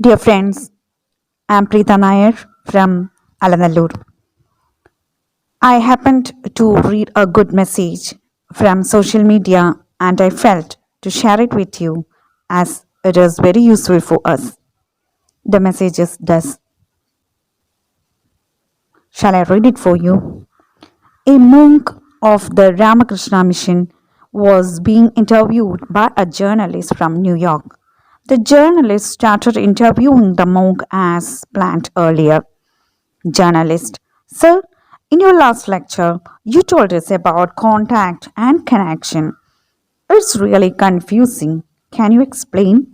Dear friends, I am Preetha Nair from Alanallur. I happened to read a good message from social media and I felt to share it with you as it is very useful for us. The message is thus. Shall I read it for you? A monk of the Ramakrishna mission was being interviewed by a journalist from New York. The journalist started interviewing the monk as planned earlier. Journalist: Sir, in your last lecture, you told us about contact and connection. It's really confusing. Can you explain?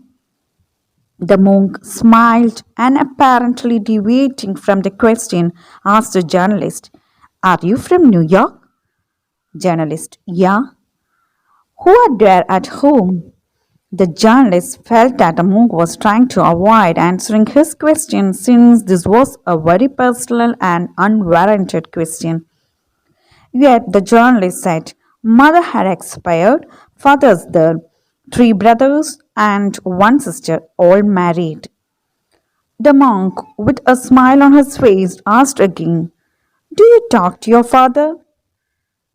The monk smiled and, apparently deviating from the question, asked the journalist, Are you from New York? Journalist: Yeah. Who are there at home? The journalist felt that the monk was trying to avoid answering his question since this was a very personal and unwarranted question. Yet the journalist said, Mother had expired, father's dead, three brothers and one sister, all married. The monk, with a smile on his face, asked again, Do you talk to your father?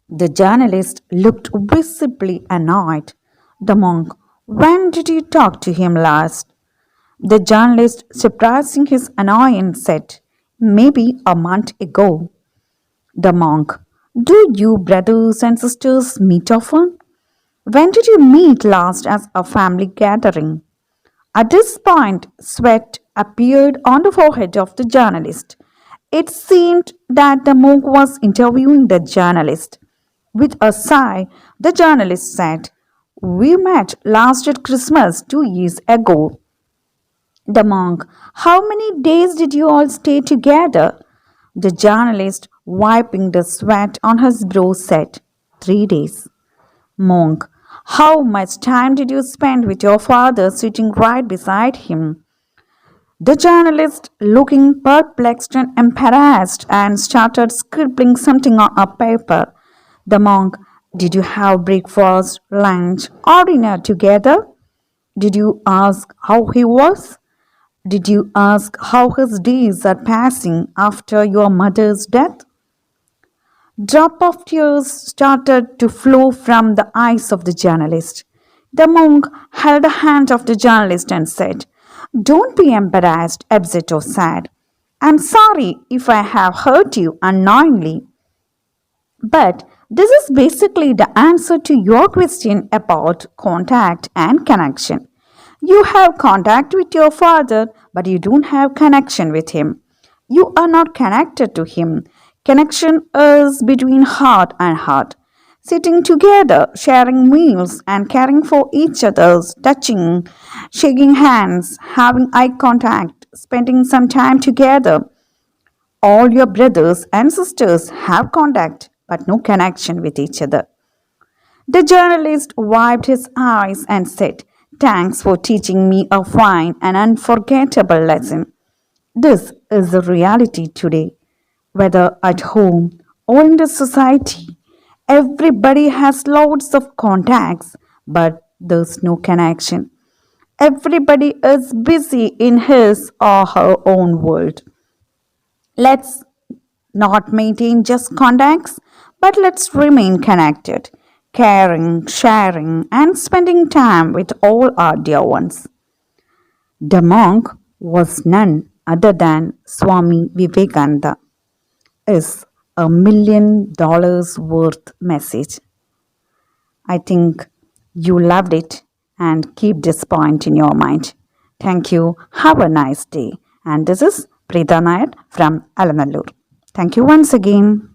The journalist looked visibly annoyed. The monk: When did you talk to him last? The journalist, suppressing his annoyance, said, Maybe a month ago. The monk: Do you brothers and sisters meet often? When did you meet last as a family gathering? At this point, sweat appeared on the forehead of the journalist. It seemed that the monk was interviewing the journalist. With a sigh, the journalist said, We met last at Christmas 2 years ago. The monk: How many days did you all stay together? The journalist, wiping the sweat on his brow, said, 3 days. Monk: How much time did you spend with your father sitting right beside him? The journalist, looking perplexed and embarrassed, and started scribbling something on a paper. The monk: Did you have breakfast, lunch, or dinner together? Did you ask how he was? Did you ask how his days are passing after your mother's death? Drop of tears started to flow from the eyes of the journalist. The monk held the hand of the journalist and said, Don't be embarrassed, upset, or sad. I'm sorry if I have hurt you unknowingly. But this is basically the answer to your question about contact and connection. You have contact with your father, but you don't have connection with him. You are not connected to him. Connection is between heart and heart. Sitting together, sharing meals, and caring for each other, touching, shaking hands, having eye contact, spending some time together. All your brothers and sisters have contact but no connection with each other. The journalist wiped his eyes and said, Thanks for teaching me a fine and unforgettable lesson. This is the reality today. Whether at home or in the society, everybody has loads of contacts, but there's no connection. Everybody is busy in his or her own world. Let's not maintain just contacts, but let's remain connected, caring, sharing, and spending time with all our dear ones. The monk was none other than Swami Vivekananda. Is $1 million worth message. I think you loved it and keep this point in your mind. Thank you. Have a nice day. And this is Preetha Nair from Alanallur. Thank you once again.